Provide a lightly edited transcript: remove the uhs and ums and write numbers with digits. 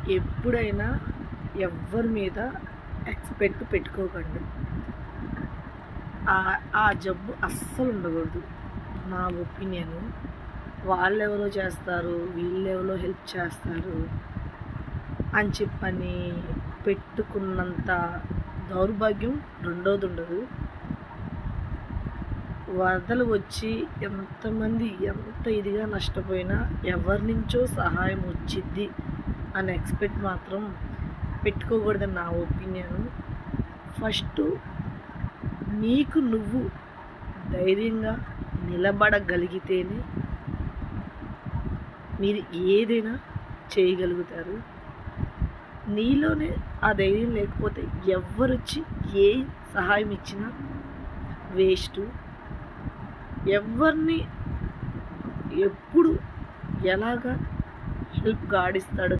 ఎప్పుడైనా ఎవ్వరి మీద ఎక్స్‌పెక్ట్ పెట్టుకోకండి. ఆ జబ్బు అస్సలు ఉండకూడదు. నా ఒపీనియను. వాళ్ళెవరో చేస్తారు, వీళ్ళెవరో హెల్ప్ చేస్తారు అని చెప్పని పెట్టుకున్నంత దౌర్భాగ్యం రెండోది ఉండదు. వరదలు వచ్చి ఎంతమంది ఎంత ఇదిగా నష్టపోయినా ఎవరి నుంచో సహాయం వచ్చిద్ది అని ఎక్స్‌పెక్ట్ మాత్రం పెట్టుకోకూడదని నా ఒపీనియను. ఫస్టు నీకు నువ్వు ధైర్యంగా నిలబడగలిగితేనే మీరు ఏదైనా చేయగలుగుతారు. నీలోనే ఆ ధైర్యం లేకపోతే ఎవ్వరొచ్చి ఏ సహాయం ఇచ్చినా వేస్టు. ఎవ్వరిని ఎప్పుడు ఎలాగా హెల్ప్ గాడిస్తాడో